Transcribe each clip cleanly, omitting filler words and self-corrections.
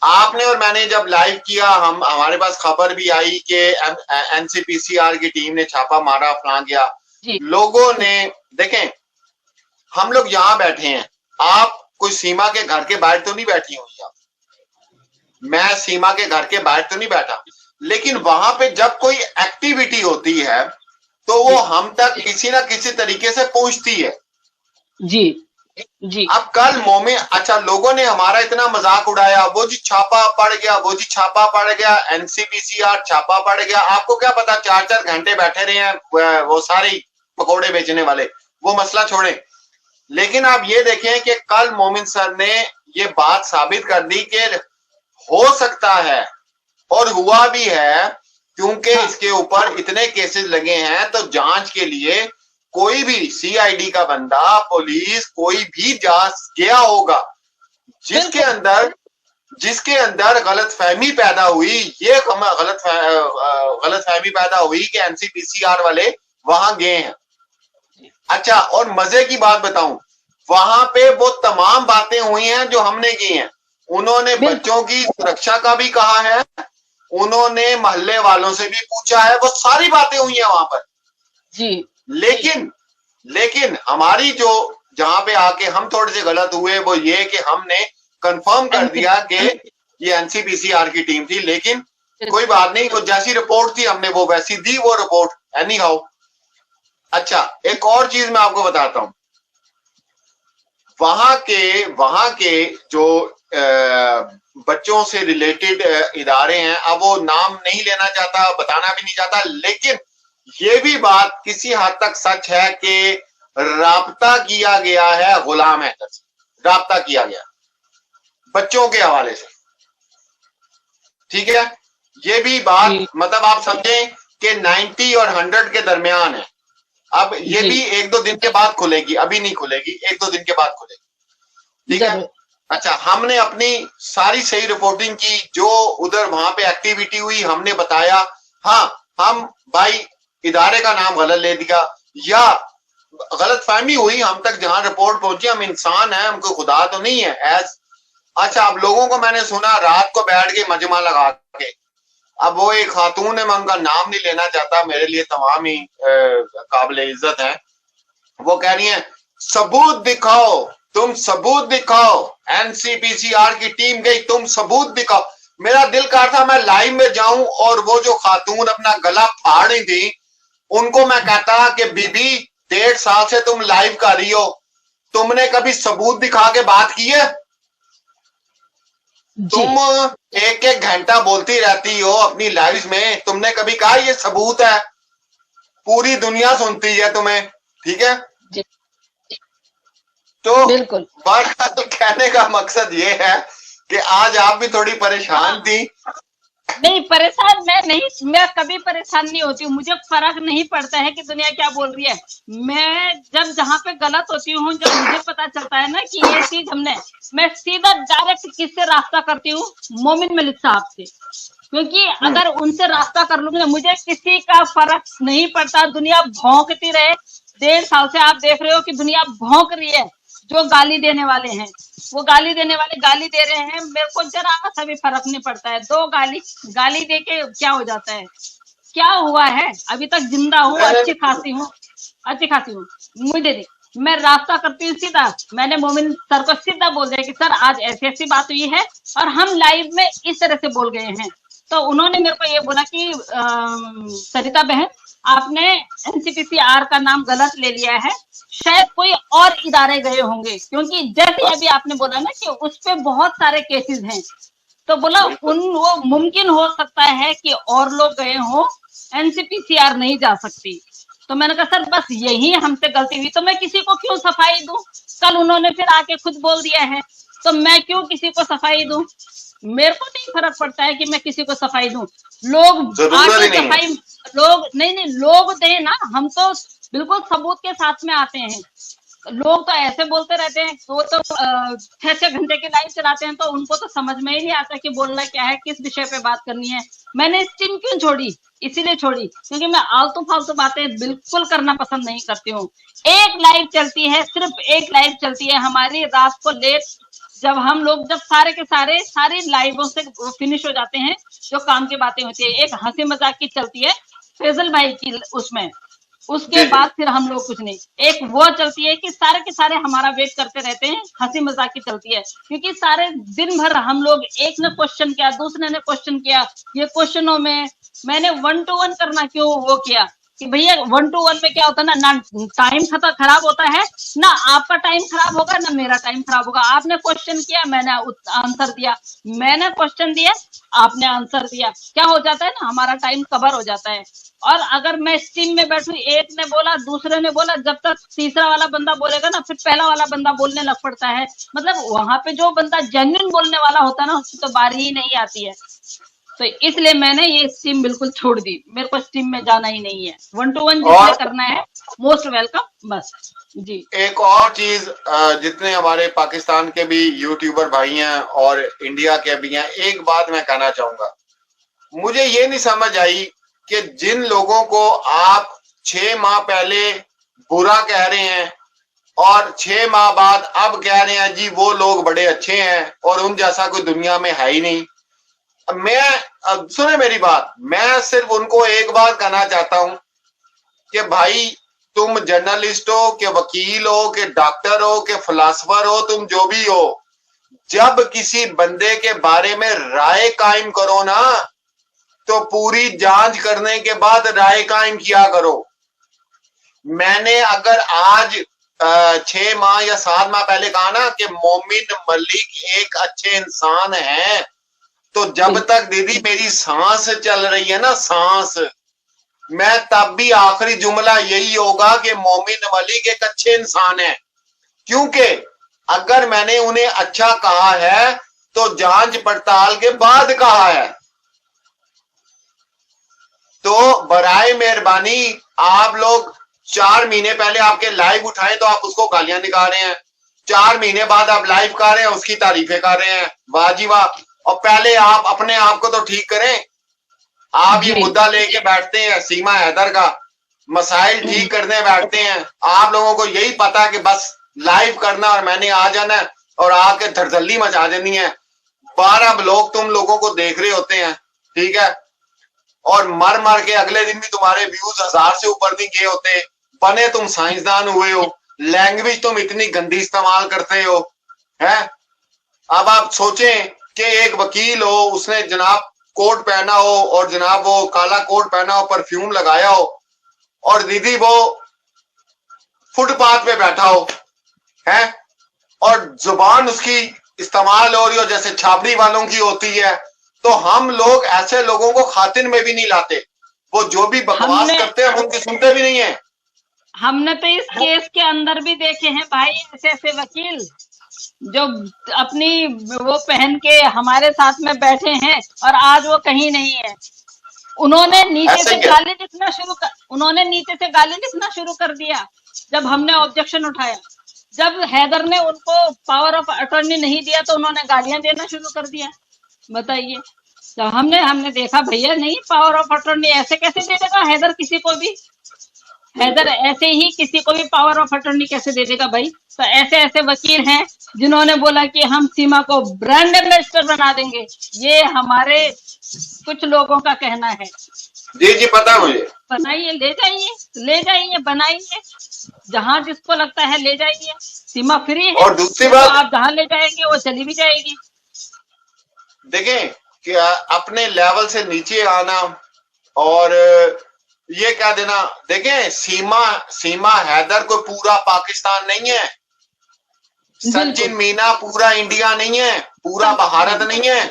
आपने और मैंने जब लाइव किया, हमारे पास खबर भी आई कि एनसीपीसीआर की टीम ने छापा मारा, फलां गया। लोगों ने देखें, हम लोग यहाँ बैठे हैं, आप कोई सीमा के घर के बाहर तो नहीं बैठी हुई आप, मैं सीमा के घर के बाहर तो नहीं बैठा, लेकिन वहां पे जब कोई एक्टिविटी होती है तो वो हम तक किसी ना किसी तरीके से पहुंचती है। जी जी। अब कल मोमिन, अच्छा लोगों ने हमारा इतना मजाक उड़ाया, वो जी छापा पड़ गया, वो जी छापा पड़ गया, एनसीपीसीआर छापा पड़ गया। आपको क्या पता 4-4 घंटे बैठे रहे हैं वो सारे पकौड़े बेचने वाले, वो मसला छोड़े। लेकिन आप ये देखें कि कल मोमिन सर ने ये बात साबित कर दी कि हो सकता है, और हुआ भी है, क्योंकि इसके ऊपर इतने केसेस लगे हैं। तो जांच के लिए कोई भी सीआईडी का बंदा, पुलिस, कोई भी जा गया होगा, जिसके अंदर गलतफहमी पैदा हुई, ये गलतफहमी पैदा हुई कि एनसीपीसीआर वाले वहां गए हैं। अच्छा, और मजे की बात बताऊं, वहां पे वो तमाम बातें हुई हैं जो हमने की हैं। उन्होंने बच्चों की सुरक्षा का भी कहा है, उन्होंने मोहल्ले वालों से भी पूछा है, वो सारी बातें हुई हैं वहां पर जी। लेकिन हमारी जो जहां पे आके हम थोड़े से गलत हुए वो ये कि हमने कंफर्म कर दिया कि ये एनसीपीसीआर की टीम थी। लेकिन कोई बात नहीं, वो जैसी रिपोर्ट थी हमने वो वैसी दी वो रिपोर्ट, एनी हाउ। अच्छा, एक और चीज मैं आपको बताता हूं, वहां के जो बच्चों से रिलेटेड इदारे हैं, अब वो नाम नहीं लेना चाहता, बताना भी नहीं चाहता, लेकिन ये भी बात किसी हद तक सच है कि राब्ता किया गया है गुलाम हैदर से, राब्ता किया गया बच्चों के हवाले से, ठीक है। ये भी बात मतलब आप समझें कि 90 और 100 के दरमियान है। अब ये भी 1-2 दिन के बाद खुलेगी, अभी नहीं खुलेगी, 1-2 दिन के बाद खुलेगी, ठीक है। अच्छा, हमने अपनी सारी सही रिपोर्टिंग की, जो उधर वहां पे एक्टिविटी हुई हमने बताया। हाँ, हम भाई इदारे का नाम गलत ले दिया या गलतफहमी हुई हम तक, जहां रिपोर्ट पहुंची, हम इंसान हैं, हमको खुदा तो नहीं है एज। अच्छा, अब लोगों को मैंने सुना रात को बैठ के मजमा लगा के, अब वो एक खातून है, मैं उनका नाम नहीं लेना चाहता, मेरे लिए तमाम ही काबिल इज्जत है, वो कह रही है सबूत दिखाओ, तुम सबूत दिखाओ, एनसीपीसीआर की टीम गई, तुम सबूत दिखाओ। मेरा दिल कर था मैं लाइव में जाऊं और वो जो खातून अपना गला फाड़ रही थी उनको मैं कहता कि बीबी 1.5 साल से तुम लाइव कर रही हो, तुमने कभी सबूत दिखा के बात की है? तुम 1-1 घंटा बोलती रहती हो अपनी लाइव में, तुमने कभी कहा ये सबूत है? पूरी दुनिया सुनती है तुम्हें, ठीक है। तो बिल्कुल कहने का मकसद ये है कि आज आप भी थोड़ी परेशान थी। नहीं, परेशान मैं नहीं, मैं कभी परेशान नहीं होती हूँ, मुझे फर्क नहीं पड़ता है कि दुनिया क्या बोल रही है। मैं जब जहाँ पे गलत होती हूँ, जब मुझे पता चलता है ना कि ये चीज हमने, मैं सीधा डायरेक्ट किससे रास्ता करती हूँ? मोमिन मलिक साहब से, क्योंकि अगर उनसे रास्ता कर लूंगी मुझे किसी का फर्क नहीं पड़ता। दुनिया भौंकती रहे, 1.5 साल से आप देख रहे हो कि दुनिया भौंक रही है। जो गाली देने वाले हैं वो गाली देने वाले गाली दे रहे हैं, मेरे को जरा सा भी फर्क नहीं पड़ता है। 2 गाली दे के क्या हो जाता है? क्या हुआ है? अभी तक जिंदा हूँ, अच्छी खासी हूँ, मुझे दे मैं रास्ता करती हूँ सीधा। मैंने मोमिन सर को सीधा बोल दिया कि सर आज ऐसी बात हुई है और हम लाइव में इस तरह से बोल गए हैं। तो उन्होंने मेरे को ये बोला कि सरिता बहन, आपने एनसीपीसीआर का नाम गलत ले लिया है, शायद कोई और इदारे गए होंगे, क्योंकि जैसे अभी आपने बोला ना कि उस पे बहुत सारे केसेस हैं, तो बोला वो मुमकिन हो सकता है कि और लोग गए हो, एनसीपीसीआर नहीं जा सकती। तो मैंने कहा सर बस यही हमसे गलती हुई, तो मैं किसी को क्यों सफाई दूं? कल उन्होंने फिर आके खुद बोल दिया है, तो मैं क्यों किसी को सफाई दूं? मेरे को नहीं फर्क पड़ता है कि मैं किसी को सफाई दूं। लोग आके सफाई, लोग नहीं लोग दे ना, हम तो बिल्कुल सबूत के साथ में आते हैं। लोग तो ऐसे बोलते रहते हैं, वो तो 6-6 घंटे की लाइव चलाते हैं, तो उनको तो समझ में ही नहीं आता कि बोलना क्या है, किस विषय पे बात करनी है। मैंने इस टीम क्यों छोड़ी? इसीलिए छोड़ी क्योंकि मैं आलतू फालतू बातें बिल्कुल करना पसंद नहीं करती हूँ। एक लाइव चलती है, सिर्फ एक लाइव चलती है हमारी, रात को लेट जब हम लोग जब सारे के सारे सारी लाइवों से फिनिश हो जाते हैं, जो काम की बातें होती है, एक हंसी मजाक की चलती है फैजल भाई की उसमें, उसके जी जी। बाद फिर हम लोग कुछ नहीं, एक वो चलती है कि सारे के सारे हमारा वेट करते रहते हैं, हंसी मजाक की चलती है, क्योंकि सारे दिन भर हम लोग एक ने क्वेश्चन किया, दूसरे ने क्वेश्चन किया, ये क्वेश्चनों में मैंने 1 to 1 करना क्यों वो किया कि भैया 1 to 1 में क्या होता है ना टाइम खराब होता है, ना आपका टाइम खराब होगा ना मेरा टाइम खराब होगा। आपने क्वेश्चन किया, मैंने आंसर दिया, मैंने क्वेश्चन दिया, आपने आंसर दिया, क्या हो जाता है ना हमारा टाइम कवर हो जाता है। और अगर मैं इस टीम में बैठू, एक ने बोला दूसरे ने बोला, जब तक तीसरा वाला बंदा बोलेगा ना फिर पहला वाला बंदा बोलने लग पड़ता है, मतलब वहां पे जो बंदा जेन्युइन बोलने वाला होता है ना उसकी तो बारी ही नहीं आती है। तो इसलिए मैंने ये टीम बिल्कुल छोड़ दी, मेरे को इस टीम में जाना ही नहीं है। 1 to 1 जिसने और करना है मोस्ट वेलकम, बस जी। एक और चीज, जितने हमारे पाकिस्तान के भी यूट्यूबर भाई हैं और इंडिया के भी हैं, एक बात मैं कहना चाहूंगा, मुझे ये नहीं समझ आई कि जिन लोगों को आप 6 माह पहले बुरा कह रहे हैं और 6 माह बाद अब कह रहे हैं जी वो लोग बड़े अच्छे हैं और उन जैसा कोई दुनिया में है ही नहीं। मैं सुने मेरी बात, मैं सिर्फ उनको एक बात कहना चाहता हूं कि भाई तुम जर्नलिस्ट हो, के वकील हो, के डॉक्टर हो, के फिलासफर हो, तुम जो भी हो, जब किसी बंदे के बारे में राय कायम करो ना तो पूरी जांच करने के बाद राय कायम किया करो। मैंने अगर आज 6 माह या 7 माह पहले कहा ना कि मोमिन मलिक एक अच्छे इंसान है, तो जब तक दीदी मेरी सांस चल रही है ना, सांस, मैं तब भी आखिरी जुमला यही होगा कि मोमिन मलिक एक अच्छे इंसान है, क्योंकि अगर मैंने उन्हें अच्छा कहा है तो जांच पड़ताल के बाद कहा है। तो बराए मेहरबानी आप लोग 4 महीने पहले आपके लाइव उठाएं तो आप उसको गालियां निकाल रहे हैं, 4 महीने बाद आप लाइव कर रहे हैं उसकी तारीफें कर रहे हैं, वाह जी वाह। और पहले आप अपने आप को तो ठीक करें। आप ये मुद्दा लेके बैठते हैं सीमा हैदर का, मसाइल ठीक करने बैठते हैं, आप लोगों को यही पता कि बस लाइव करना और मैंने आ जाना है और आके धड़धल्ली मचा देनी है। 12 लोग तुम लोगों को देख रहे होते हैं, ठीक है, और मर मर के अगले दिन भी तुम्हारे व्यूज 1000 से ऊपर नहीं गए होते। बने तुम साइंसदान हुए हो, लैंग्वेज तुम इतनी गंदी इस्तेमाल करते हो, है। अब आप सोचें कि एक वकील हो, उसने जनाब कोट पहना हो और जनाब वो काला कोट पहना हो, परफ्यूम लगाया हो, और दीदी वो फुटपाथ पे बैठा हो, है, और जुबान उसकी इस्तेमाल हो रही हो जैसे छाबड़ी वालों की होती है, तो हम लोग ऐसे लोगों को खातिर में भी नहीं लाते। वो जो भी बकवास करते हैं हम उनकी सुनते भी नहीं है। हमने तो इस केस के अंदर भी देखे हैं भाई ऐसे ऐसे वकील जो अपनी वो पहन के हमारे साथ में बैठे हैं और आज वो कहीं नहीं है। उन्होंने नीचे से गाली लिखना शुरू कर दिया जब हमने ऑब्जेक्शन उठाया। जब हैदर ने उनको पावर ऑफ अटॉर्नी नहीं दिया तो उन्होंने गालियां देना शुरू कर दिया। बताइए, जब हमने देखा भैया नहीं, पावर ऑफ अटॉर्नी ऐसे कैसे दे देगा हैदर किसी को भी, हैदर ऐसे ही किसी को भी पावर ऑफ अटॉर्नी कैसे दे देगा भाई। तो ऐसे ऐसे वकील हैं जिन्होंने बोला कि हम सीमा को ब्रांड एम्बेसडर बना देंगे। ये हमारे कुछ लोगों का कहना है। जी जी पता मुझे। बनाइए, ले जाइए, बनाइए, जहां जिसको लगता है ले जाइए। सीमा फ्री है, और दूसरी बात, आप जहां ले जाएंगे वो चली भी जाएगी। देखें कि अपने लेवल से नीचे आना और ये कह देना, देखें सीमा हैदर को पूरा पाकिस्तान नहीं है, सचिन मीना पूरा इंडिया नहीं है, पूरा भारत नहीं है।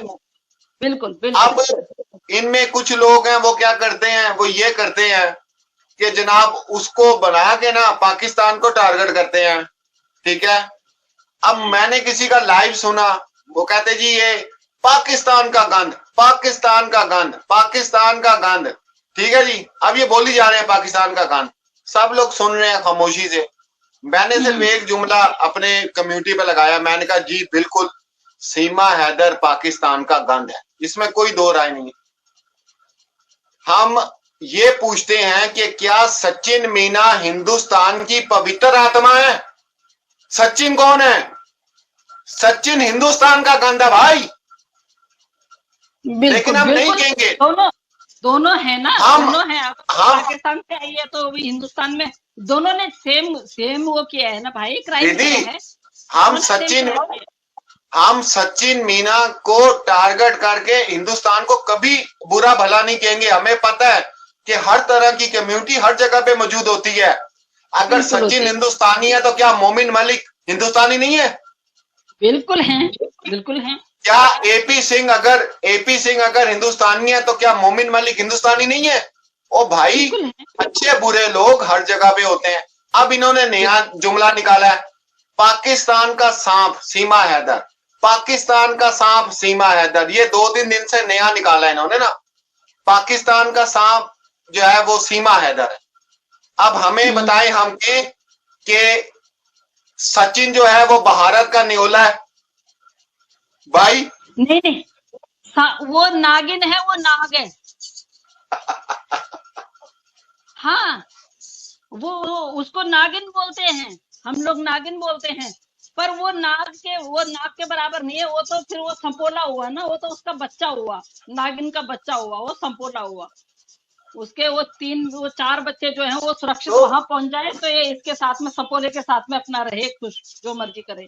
बिल्कुल। अब इनमें कुछ लोग हैं वो क्या करते हैं, वो ये करते हैं कि जनाब उसको बना के ना पाकिस्तान को टारगेट करते हैं, ठीक है। अब मैंने किसी का लाइव सुना, वो कहते जी ये पाकिस्तान का गंद, पाकिस्तान का गंद, पाकिस्तान का गंद, ठीक है जी। अब ये बोली जा रहे हैं पाकिस्तान का गंद, सब लोग सुन रहे हैं खामोशी से। मैंने सिर्फ एक जुमला अपने कम्युनिटी पे लगाया, मैंने कहा जी बिल्कुल सीमा हैदर पाकिस्तान का गंद है, इसमें कोई दो राय नहीं। हम ये पूछते हैं कि क्या सचिन मीना हिंदुस्तान की पवित्र आत्मा है? सचिन कौन है? सचिन हिंदुस्तान का गंदा भाई, लेकिन हम नहीं कहेंगे। दोनों दोनों है ना, दोनों है। हम पाकिस्तान से आई है तो भी हिंदुस्तान में दोनों ने सेम वो किया है ना भाई, क्राइम दीदी, किया है। हम सचिन मीना को टारगेट करके हिंदुस्तान को कभी बुरा भला नहीं कहेंगे। हमें पता है कि हर तरह की कम्युनिटी हर जगह पे मौजूद होती है। अगर सचिन हिंदुस्तानी है तो क्या मोमिन मलिक हिंदुस्तानी नहीं है? बिल्कुल है, बिल्कुल है। क्या एपी सिंह अगर हिंदुस्तानी है तो क्या मोमिन मलिक हिंदुस्तानी नहीं है? ओ भाई, अच्छे बुरे लोग हर जगह पे होते हैं। अब इन्होंने नया जुमला निकाला है, पाकिस्तान का सांप सीमा हैदर, पाकिस्तान का सांप सीमा हैदर। ये 2-3 दिन से नया निकाला है इन्होंने ना, पाकिस्तान का सांप जो है वो सीमा हैदर है। अब हमें बताएं हम कि सचिन जो है वो भारत का न्योला है भाई? नहीं, वो नागिन है, वो नाग है। हाँ, वो उसको नागिन बोलते हैं, हम लोग नागिन बोलते हैं, पर वो नाग के बराबर नहीं है। वो तो फिर वो संपोला हुआ ना, वो तो उसका बच्चा हुआ, नागिन का बच्चा हुआ, वो संपोला हुआ। उसके वो 4 बच्चे जो हैं वो सुरक्षित वहां पहुंच जाए तो ये इसके साथ में, सपोले के साथ में अपना रहे खुश, जो मर्जी करे।